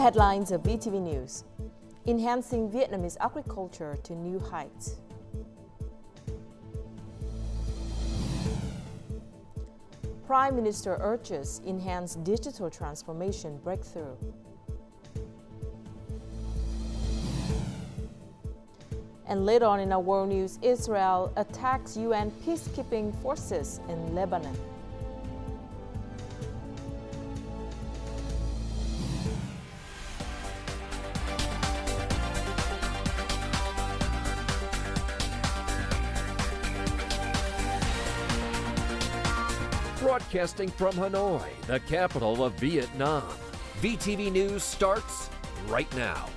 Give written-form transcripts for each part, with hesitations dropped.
Headlines of VTV News: Enhancing Vietnamese agriculture to new heights. Prime Minister urges enhanced digital transformation breakthrough. And later on in our world news, Israel attacks UN peacekeeping forces in Lebanon. Broadcasting from Hanoi, the capital of Vietnam, VTV News starts right now.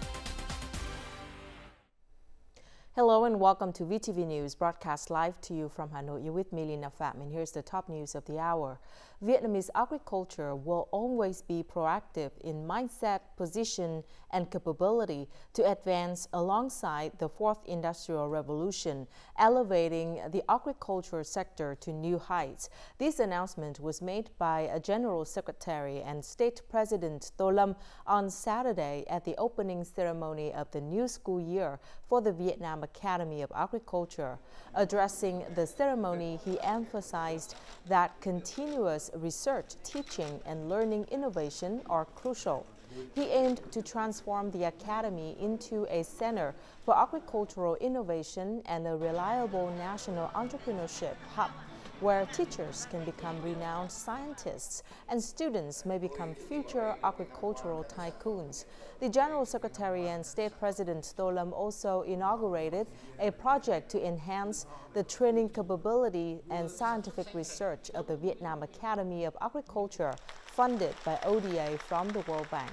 Hello and welcome to VTV News, broadcast live to you from Hanoi. You're with me, Lina Pham, and here's the top news of the hour. Vietnamese agriculture will always be proactive in mindset, position, and capability to advance alongside the Fourth Industrial Revolution, elevating the agriculture sector to new heights. This announcement was made by General Secretary and State President Tô Lâm on Saturday at the opening ceremony of the new school year for the Vietnam Academy of Agriculture. Addressing the ceremony, he emphasized that continuous research, teaching, and learning innovation are crucial. He aimed to transform the Academy into a center for agricultural innovation and a reliable national entrepreneurship hub, where teachers can become renowned scientists and students may become future agricultural tycoons. The General Secretary and State President Tô Lâm also inaugurated a project to enhance the training capability and scientific research of the Vietnam Academy of Agriculture, funded by ODA from the World Bank.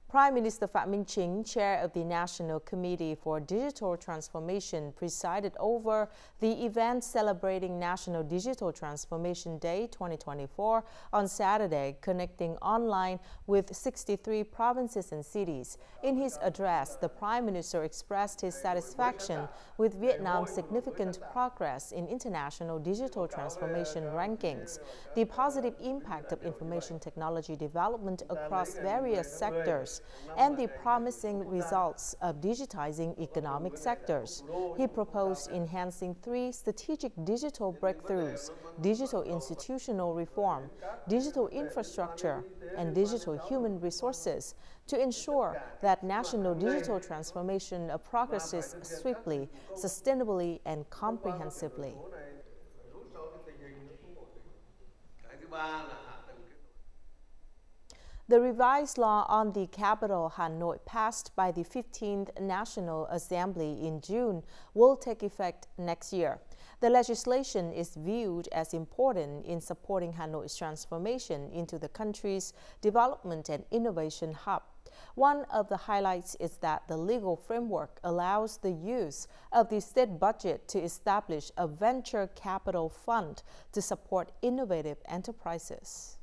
Prime Minister Phạm Minh Chính, chair of the National Committee for Digital Transformation, presided over the event celebrating National Digital Transformation Day 2024 on Saturday, connecting online with 63 provinces and cities. In his address, the Prime Minister expressed his satisfaction with Vietnam's significant progress in international digital transformation rankings, the positive impact of information technology development across various sectors, and the promising results of digitizing economic sectors. He proposed enhancing three strategic digital breakthroughs: digital institutional reform, digital infrastructure, and digital human resources, to ensure that national digital transformation progresses swiftly, sustainably, and comprehensively. The revised law on the capital, Hanoi, passed by the 15th National Assembly in June, will take effect next year. The legislation is viewed as important in supporting Hanoi's transformation into the country's development and innovation hub. One of the highlights is that the legal framework allows the use of the state budget to establish a venture capital fund to support innovative enterprises.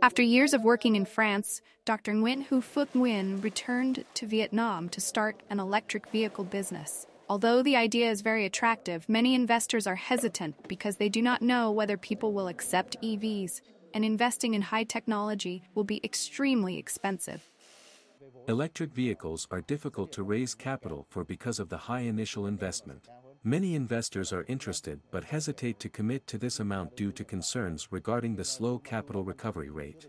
After years of working in France, Dr. Nguyen Hu Phuc Nguyen returned to Vietnam to start an electric vehicle business. Although the idea is very attractive, many investors are hesitant because they do not know whether people will accept EVs, and investing in high technology will be extremely expensive. Electric vehicles are difficult to raise capital for because of the high initial investment. Many investors are interested but hesitate to commit to this amount due to concerns regarding the slow capital recovery rate.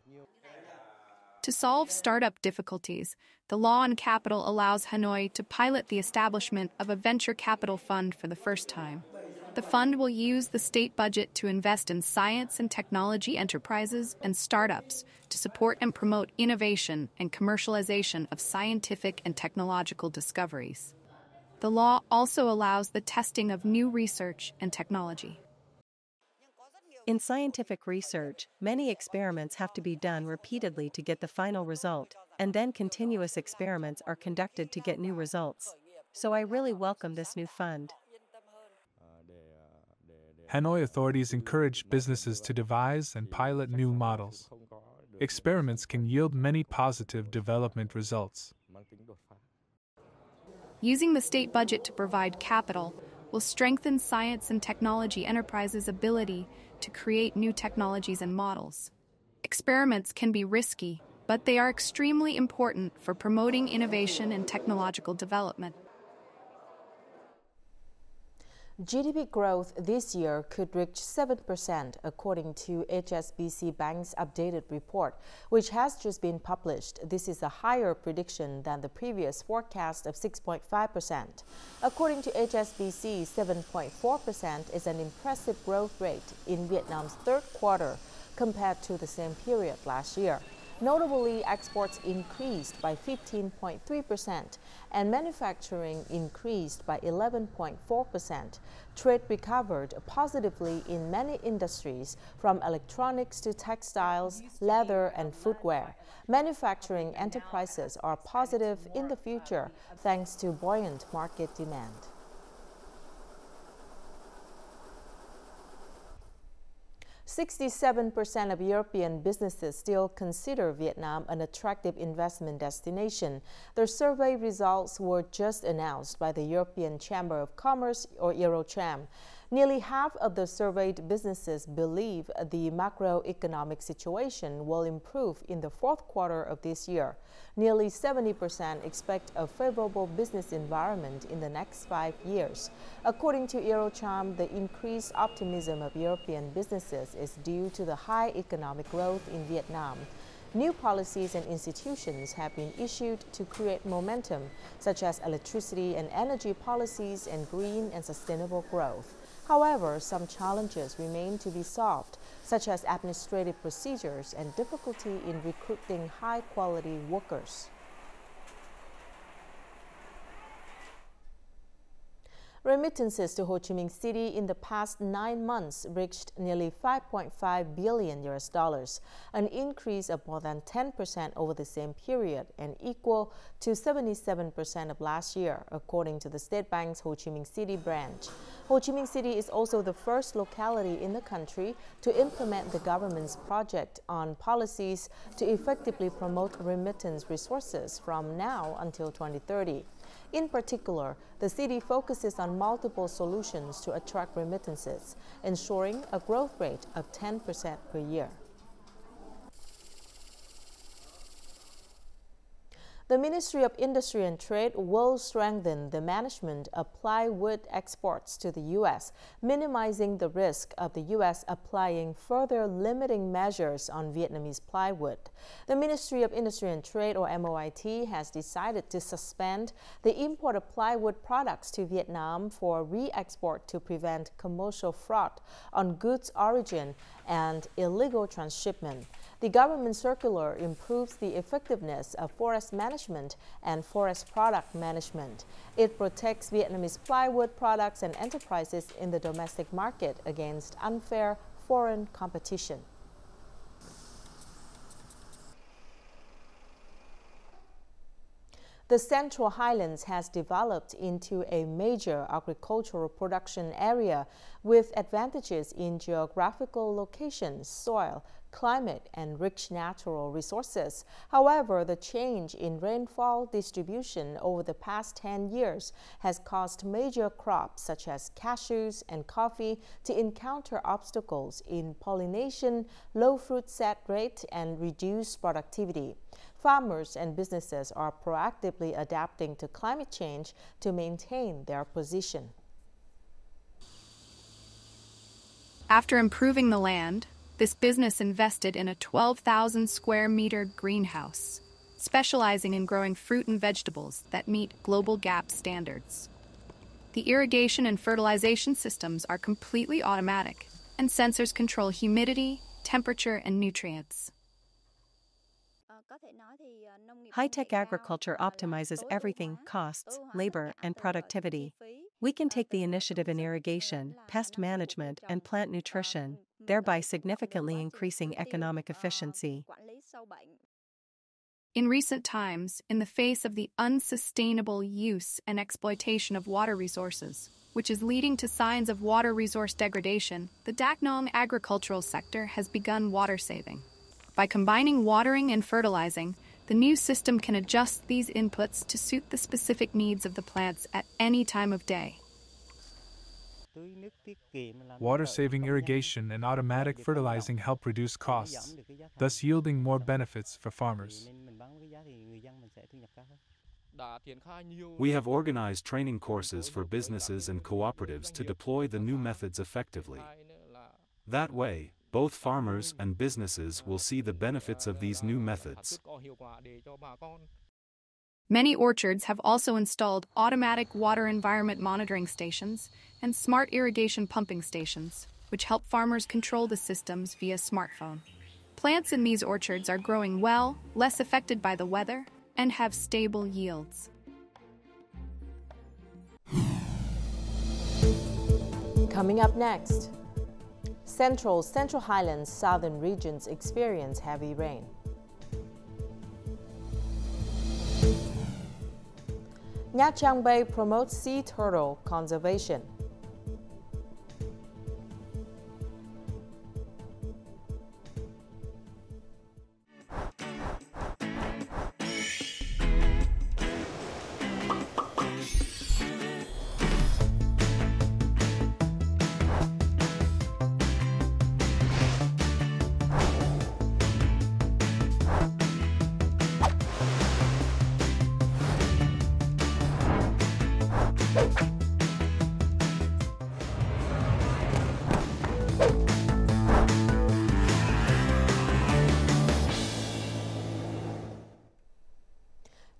To solve startup difficulties, the law on capital allows Hanoi to pilot the establishment of a venture capital fund for the first time. The fund will use the state budget to invest in science and technology enterprises and startups to support and promote innovation and commercialization of scientific and technological discoveries. The law also allows the testing of new research and technology. In scientific research, many experiments have to be done repeatedly to get the final result, and then continuous experiments are conducted to get new results. So I really welcome this new fund. Hanoi authorities encourage businesses to devise and pilot new models. Experiments can yield many positive development results. Using the state budget to provide capital will strengthen science and technology enterprises' ability to create new technologies and models. Experiments can be risky, but they are extremely important for promoting innovation and technological development. GDP growth this year could reach 7%, according to HSBC Bank's updated report, which has just been published. This is a higher prediction than the previous forecast of 6.5%. According to HSBC, 7.4% is an impressive growth rate in Vietnam's third quarter compared to the same period last year. Notably, exports increased by 15.3% and manufacturing increased by 11.4%. Trade recovered positively in many industries, from electronics to textiles, leather, and footwear. Manufacturing enterprises are positive in the future thanks to buoyant market demand. "67% of European businesses still consider Vietnam an attractive investment destination." The survey results were just announced by the European Chamber of Commerce, or Eurocham. Nearly half of the surveyed businesses believe the macroeconomic situation will improve in the fourth quarter of this year. Nearly 70% expect a favorable business environment in the next 5 years. According to Eurocham, the increased optimism of European businesses is due to the high economic growth in Vietnam. New policies and institutions have been issued to create momentum, such as electricity and energy policies and green and sustainable growth. However, some challenges remain to be solved, such as administrative procedures and difficulty in recruiting high-quality workers. Remittances to Ho Chi Minh City in the past 9 months reached nearly $5.5 billion, an increase of more than 10% over the same period and equal to 77% of last year, according to the State Bank's Ho Chi Minh City branch. Ho Chi Minh City is also the first locality in the country to implement the government's project on policies to effectively promote remittance resources from now until 2030. In particular, the city focuses on multiple solutions to attract remittances, ensuring a growth rate of 10% per year. The Ministry of Industry and Trade will strengthen the management of plywood exports to the U.S., minimizing the risk of the U.S. applying further limiting measures on Vietnamese plywood. The Ministry of Industry and Trade, or MOIT, has decided to suspend the import of plywood products to Vietnam for re-export to prevent commercial fraud on goods origin and illegal transshipment. The government circular improves the effectiveness of forest management and forest product management. It protects Vietnamese plywood products and enterprises in the domestic market against unfair foreign competition. The Central Highlands has developed into a major agricultural production area with advantages in geographical location, soil, climate, and rich natural resources. However, the change in rainfall distribution over the past 10 years has caused major crops such as cashews and coffee to encounter obstacles in pollination, low fruit set rate, and reduced productivity. Farmers and businesses are proactively adapting to climate change to maintain their position. After improving the land, this business invested in a 12,000 square meter greenhouse, specializing in growing fruit and vegetables that meet global GAP standards. The irrigation and fertilization systems are completely automatic, and sensors control humidity, temperature, and nutrients. High-tech agriculture optimizes everything: costs, labor, and productivity. We can take the initiative in irrigation, pest management, and plant nutrition, thereby significantly increasing economic efficiency. In recent times, in the face of the unsustainable use and exploitation of water resources, which is leading to signs of water resource degradation, the Dak Nong agricultural sector has begun water saving. By combining watering and fertilizing, the new system can adjust these inputs to suit the specific needs of the plants at any time of day. Water-saving irrigation and automatic fertilizing help reduce costs, thus yielding more benefits for farmers. We have organized training courses for businesses and cooperatives to deploy the new methods effectively. That way, both farmers and businesses will see the benefits of these new methods. Many orchards have also installed automatic water environment monitoring stations and smart irrigation pumping stations, which help farmers control the systems via smartphone. Plants in these orchards are growing well, less affected by the weather, and have stable yields. Coming up next, Central Highlands southern regions experience heavy rain. Nha Trang Bay promotes sea turtle conservation.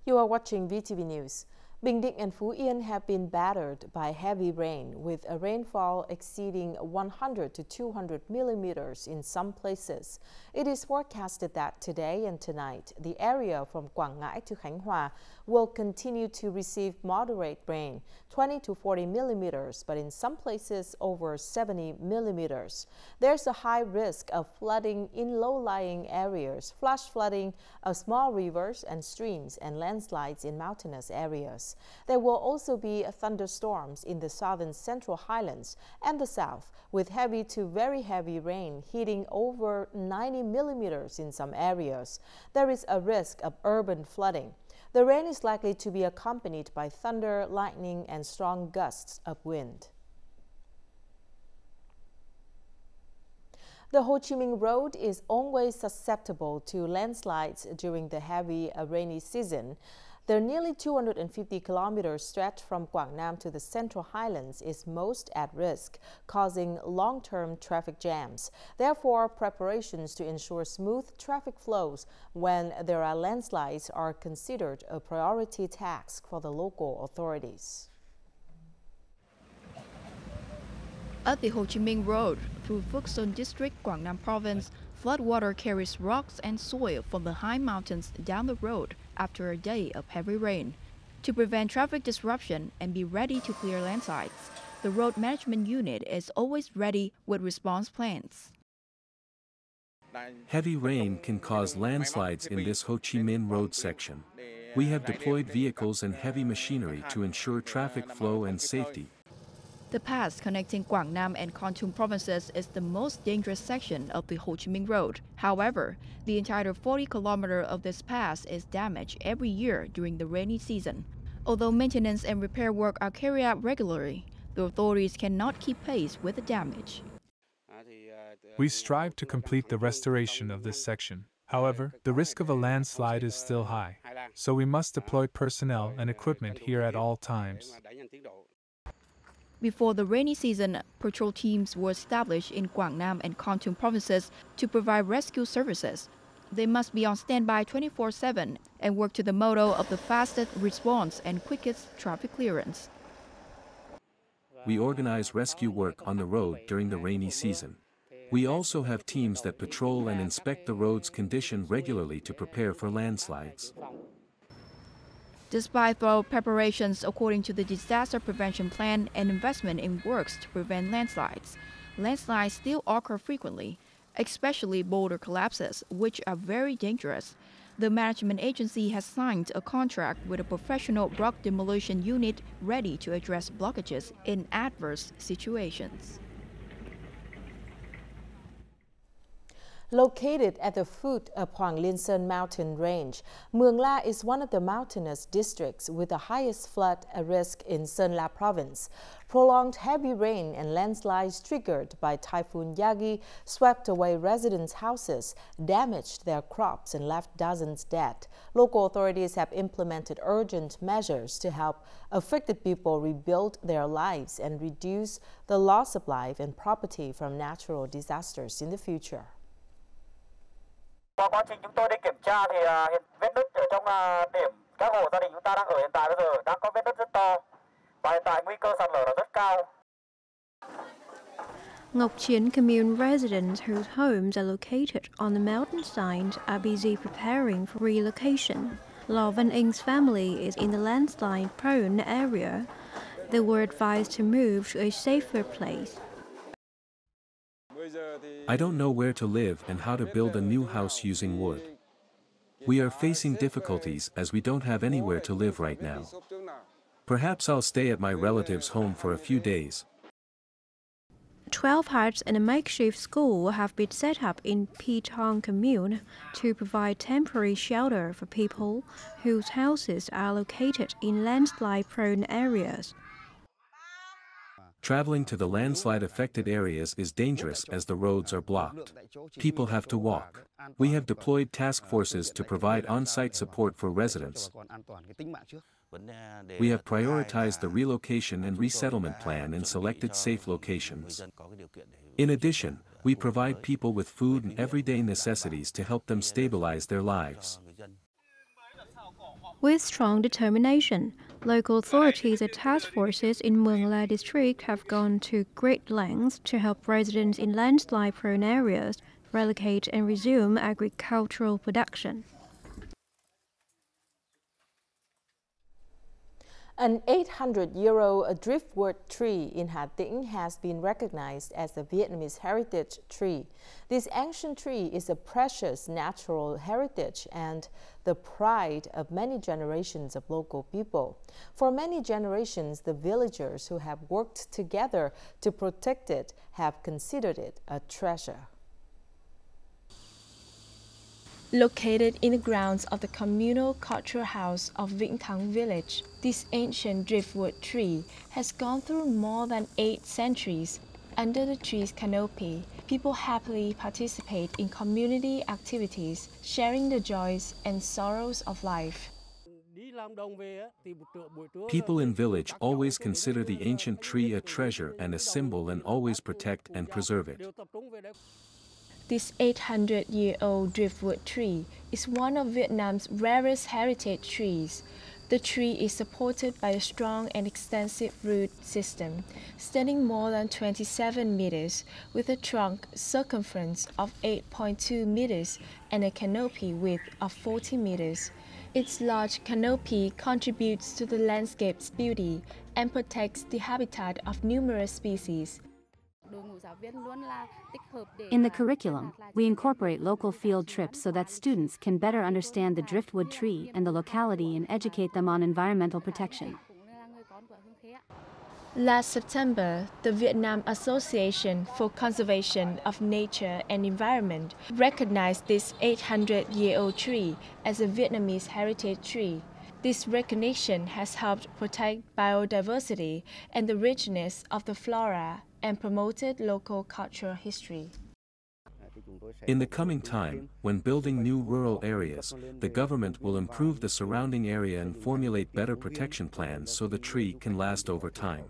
You are watching VTV News. Bình Định and Phú Yên have been battered by heavy rain, with a rainfall exceeding 100 to 200 millimeters in some places. It is forecasted that today and tonight, the area from Quảng Ngãi to Khánh Hòa will continue to receive moderate rain, 20 to 40 millimeters, but in some places over 70 millimeters. There's a high risk of flooding in low-lying areas, flash flooding of small rivers and streams, and landslides in mountainous areas. There will also be thunderstorms in the southern Central Highlands and the south, with heavy to very heavy rain hitting over 90 millimeters in some areas. There is a risk of urban flooding. The rain is likely to be accompanied by thunder, lightning, and strong gusts of wind. The Ho Chi Minh Road is always susceptible to landslides during the heavy rainy season. The nearly 250-kilometer stretch from Quảng Nam to the Central Highlands is most at risk, causing long-term traffic jams. Therefore, preparations to ensure smooth traffic flows when there are landslides are considered a priority task for the local authorities. At the Ho Chi Minh Road through Phuoc Son District, Quảng Nam Province, floodwater carries rocks and soil from the high mountains down the road after a day of heavy rain. To prevent traffic disruption and be ready to clear landslides, the road management unit is always ready with response plans. Heavy rain can cause landslides in this Ho Chi Minh Road section. We have deployed vehicles and heavy machinery to ensure traffic flow and safety. The pass connecting Quảng Nam and Kon Tum provinces is the most dangerous section of the Ho Chi Minh Road. However, the entire 40 kilometers of this pass is damaged every year during the rainy season. Although maintenance and repair work are carried out regularly, the authorities cannot keep pace with the damage. We strive to complete the restoration of this section. However, the risk of a landslide is still high, so we must deploy personnel and equipment here at all times. Before the rainy season, patrol teams were established in Quảng Nam and Kon Tum provinces to provide rescue services. They must be on standby 24/7 and work to the motto of the fastest response and quickest traffic clearance. We organize rescue work on the road during the rainy season. We also have teams that patrol and inspect the road's condition regularly to prepare for landslides. Despite thorough preparations according to the disaster prevention plan and investment in works to prevent landslides, landslides still occur frequently, especially boulder collapses, which are very dangerous. The management agency has signed a contract with a professional rock demolition unit ready to address blockages in adverse situations. Located at the foot of Hoàng Liên Sơn mountain range, Mường La is one of the mountainous districts with the highest flood risk in Sơn La province. Prolonged heavy rain and landslides triggered by Typhoon Yagi swept away residents' houses, damaged their crops, and left dozens dead. Local authorities have implemented urgent measures to help affected people rebuild their lives and reduce the loss of life and property from natural disasters in the future. Qua quá trình chúng tôi đi kiểm tra thì hiện vết nứt ở trong điểm các hộ gia đình chúng ta đang ở hiện tại bây giờ đang có vết nứt rất to và hiện tại nguy cơ sạt lở là rất cao. Ngọc Chiến commune residents whose homes are located on the mountainside are busy preparing for relocation. Lò Văn Ing's family is in the landslide-prone area. They were advised to move to a safer place. I don't know where to live and how to build a new house using wood. We are facing difficulties as we don't have anywhere to live right now. Perhaps I'll stay at my relative's home for a few days. 12 huts and a makeshift school have been set up in Phie commune to provide temporary shelter for people whose houses are located in landslide-prone areas. Traveling to the landslide-affected areas is dangerous as the roads are blocked. People have to walk. We have deployed task forces to provide on-site support for residents. We have prioritized the relocation and resettlement plan and selected safe locations. In addition, we provide people with food and everyday necessities to help them stabilize their lives. With strong determination, local authorities and task forces in Mường La district have gone to great lengths to help residents in landslide-prone areas relocate and resume agricultural production. An 800-year-old driftwood tree in Hà Tĩnh has been recognized as a Vietnamese heritage tree. This ancient tree is a precious natural heritage and the pride of many generations of local people. For many generations, the villagers who have worked together to protect it have considered it a treasure. Located in the grounds of the communal cultural house of VTVgo village, this ancient driftwood tree has gone through more than 8 centuries. Under the tree's canopy, people happily participate in community activities, sharing the joys and sorrows of life. People in village always consider the ancient tree a treasure and a symbol and always protect and preserve it. This 800-year-old driftwood tree is one of Vietnam's rarest heritage trees. The tree is supported by a strong and extensive root system, standing more than 27 meters, with a trunk circumference of 8.2 meters and a canopy width of 40 meters. Its large canopy contributes to the landscape's beauty and protects the habitat of numerous species. In the curriculum, we incorporate local field trips so that students can better understand the driftwood tree and the locality and educate them on environmental protection. Last September, the Vietnam Association for Conservation of Nature and Environment recognized this 800-year-old tree as a Vietnamese heritage tree. This recognition has helped protect biodiversity and the richness of the flora and promoted local cultural history. In the coming time, when building new rural areas, the government will improve the surrounding area and formulate better protection plans so the tree can last over time.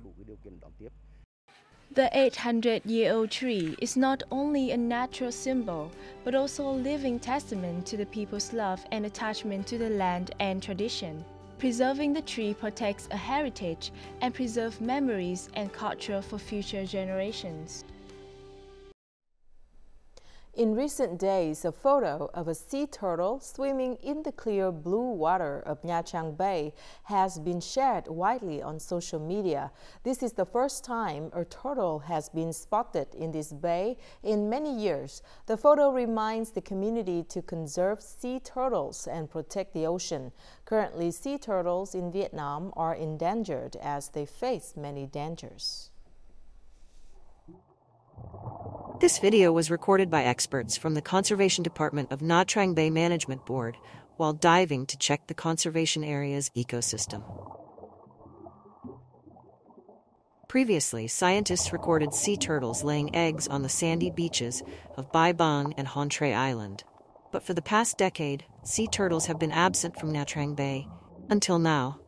The 800-year-old tree is not only a natural symbol, but also a living testament to the people's love and attachment to the land and tradition. Preserving the tree protects a heritage and preserves memories and culture for future generations. In recent days, a photo of a sea turtle swimming in the clear blue water of Nha Trang Bay has been shared widely on social media. This is the first time a turtle has been spotted in this bay in many years. The photo reminds the community to conserve sea turtles and protect the ocean. Currently, sea turtles in Vietnam are endangered as they face many dangers. This video was recorded by experts from the Conservation Department of Nha Trang Bay Management Board while diving to check the conservation area's ecosystem. Previously, scientists recorded sea turtles laying eggs on the sandy beaches of Bai Bang and Hon Tre Island. But for the past decade, sea turtles have been absent from Nha Trang Bay, until now.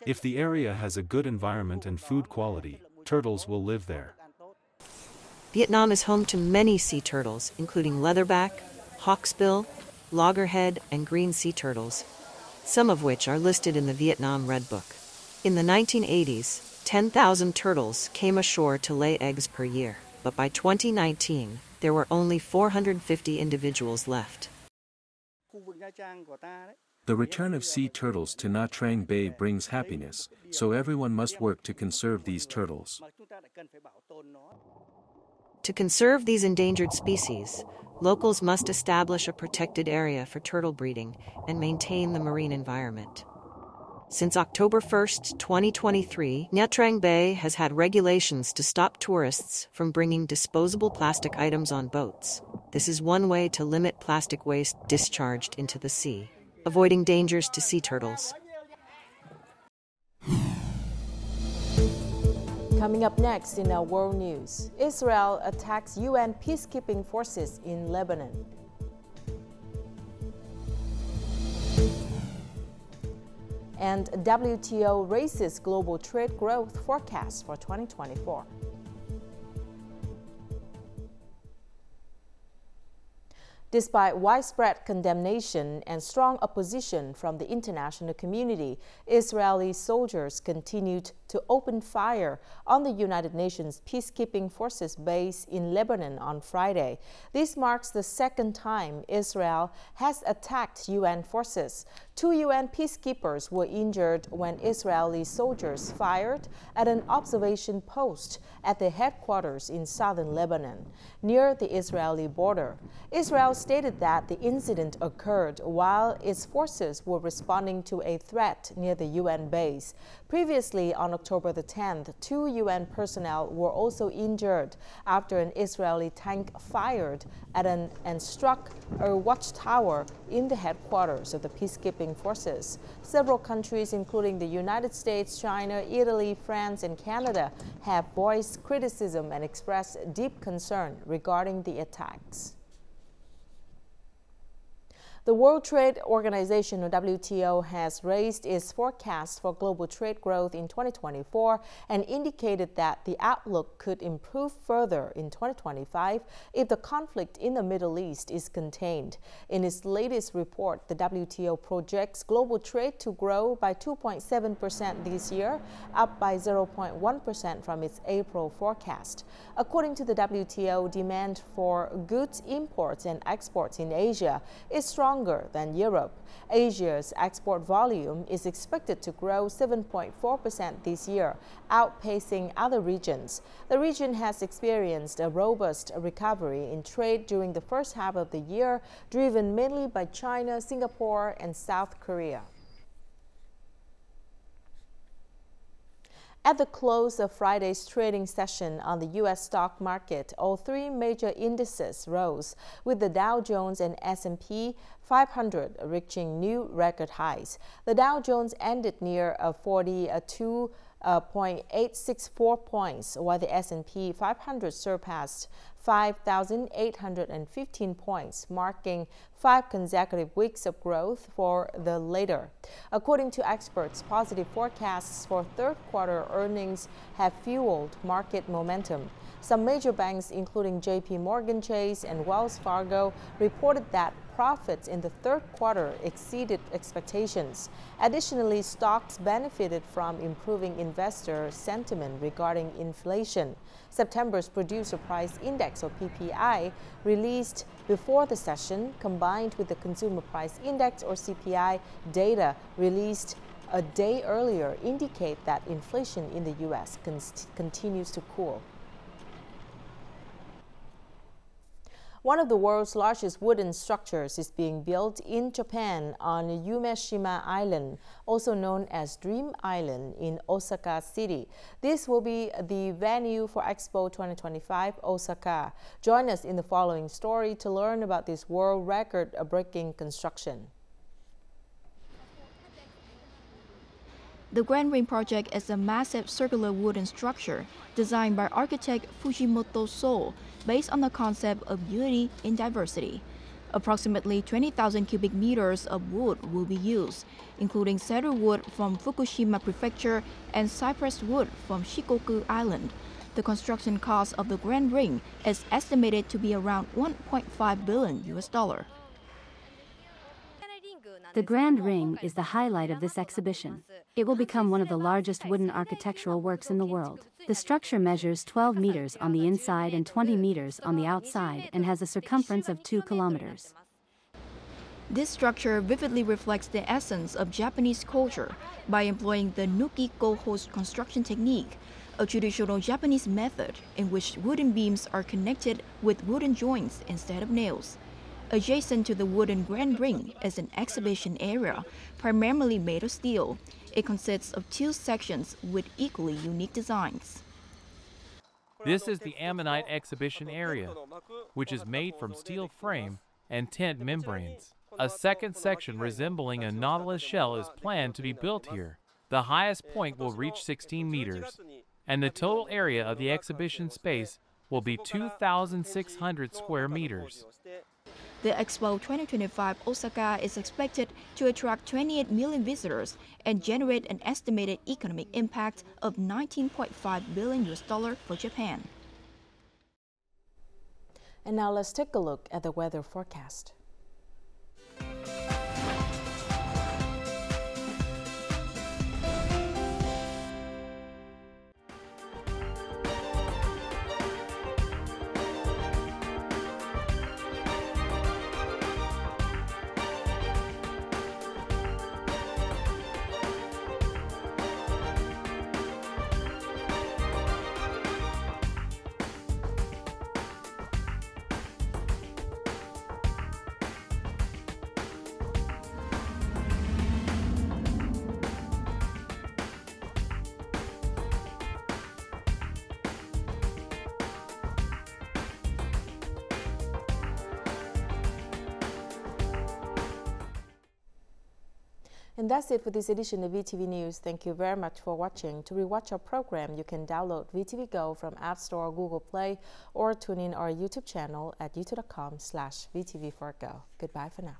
If the area has a good environment and food quality, turtles will live there. Vietnam is home to many sea turtles, including leatherback, hawksbill, loggerhead, and green sea turtles, some of which are listed in the Vietnam Red Book. In the 1980s, 10,000 turtles came ashore to lay eggs per year, but by 2019, there were only 450 individuals left. The return of sea turtles to Nha Trang Bay brings happiness, so everyone must work to conserve these turtles. To conserve these endangered species, locals must establish a protected area for turtle breeding and maintain the marine environment. Since October 1, 2023, Nha Trang Bay has had regulations to stop tourists from bringing disposable plastic items on boats. This is one way to limit plastic waste discharged into the sea, avoiding dangers to sea turtles. Coming up next in our world news, Israel attacks UN peacekeeping forces in Lebanon. And WTO raises global trade growth forecast for 2024. Despite widespread condemnation and strong opposition from the international community, Israeli soldiers continued to open fire on the United Nations peacekeeping forces base in Lebanon on Friday. This marks the second time Israel has attacked UN forces. 2 UN peacekeepers were injured when Israeli soldiers fired at an observation post at the headquarters in southern Lebanon, near the Israeli border. Israel stated that the incident occurred while its forces were responding to a threat near the UN base. Previously, on October the 10th, 2 UN personnel were also injured after an Israeli tank fired at and struck a watchtower in the headquarters of the peacekeeping forces. Several countries, including the United States, China, Italy, France, and Canada, have voiced criticism and expressed deep concern regarding the attacks. The World Trade Organization, or WTO, has raised its forecast for global trade growth in 2024 and indicated that the outlook could improve further in 2025 if the conflict in the Middle East is contained. In its latest report, the WTO projects global trade to grow by 2.7% this year, up by 0.1% from its April forecast. According to the WTO, demand for goods imports and exports in Asia is stronger than Europe. Asia's export volume is expected to grow 7.4% this year, outpacing other regions. The region has experienced a robust recovery in trade during the first half of the year, driven mainly by China, Singapore, and South Korea. At the close of Friday's trading session on the U.S. stock market, all 3 major indices rose, with the Dow Jones and S&P 500 reaching new record highs. The Dow Jones ended near 42.864 points, while the S&P 500 surpassed 5,815 points, marking 5 consecutive weeks of growth for the latter. According to experts, positive forecasts for third-quarter earnings have fueled market momentum. Some major banks, including JP Morgan Chase and Wells Fargo, reported that profits in the third quarter exceeded expectations. Additionally, stocks benefited from improving investor sentiment regarding inflation. September's Producer Price Index, or PPI, released before the session, combined with the Consumer Price Index, or CPI, data released a day earlier, indicate that inflation in the U.S. continues to cool. One of the world's largest wooden structures is being built in Japan on Umeshima Island, also known as Dream Island in Osaka City. This will be the venue for Expo 2025 Osaka. Join us in the following story to learn about this world record-breaking construction. The Grand Ring project is a massive circular wooden structure designed by architect Fujimoto So, based on the concept of unity in diversity. Approximately 20,000 cubic meters of wood will be used, including cedar wood from Fukushima Prefecture and cypress wood from Shikoku Island. The construction cost of the Grand Ring is estimated to be around $1.5 billion. The Grand Ring is the highlight of this exhibition. It will become one of the largest wooden architectural works in the world. The structure measures 12 meters on the inside and 20 meters on the outside and has a circumference of 2 kilometers. This structure vividly reflects the essence of Japanese culture by employing the Nuki-Go-Host construction technique, a traditional Japanese method in which wooden beams are connected with wooden joints instead of nails. Adjacent to the wooden Grand Ring is an exhibition area, primarily made of steel. It consists of 2 sections with equally unique designs. This is the Ammonite exhibition area, which is made from steel frame and tent membranes. A second section resembling a nautilus shell is planned to be built here. The highest point will reach 16 meters, and the total area of the exhibition space will be 2,600 square meters. The Expo 2025 Osaka is expected to attract 28 million visitors and generate an estimated economic impact of $19.5 billion for Japan. And now let's take a look at the weather forecast. And that's it for this edition of VTV News. Thank you very much for watching. To rewatch our program, you can download VTVgo from App Store or Google Play or tune in our YouTube channel at youtube.com/VTV4Go. Goodbye for now.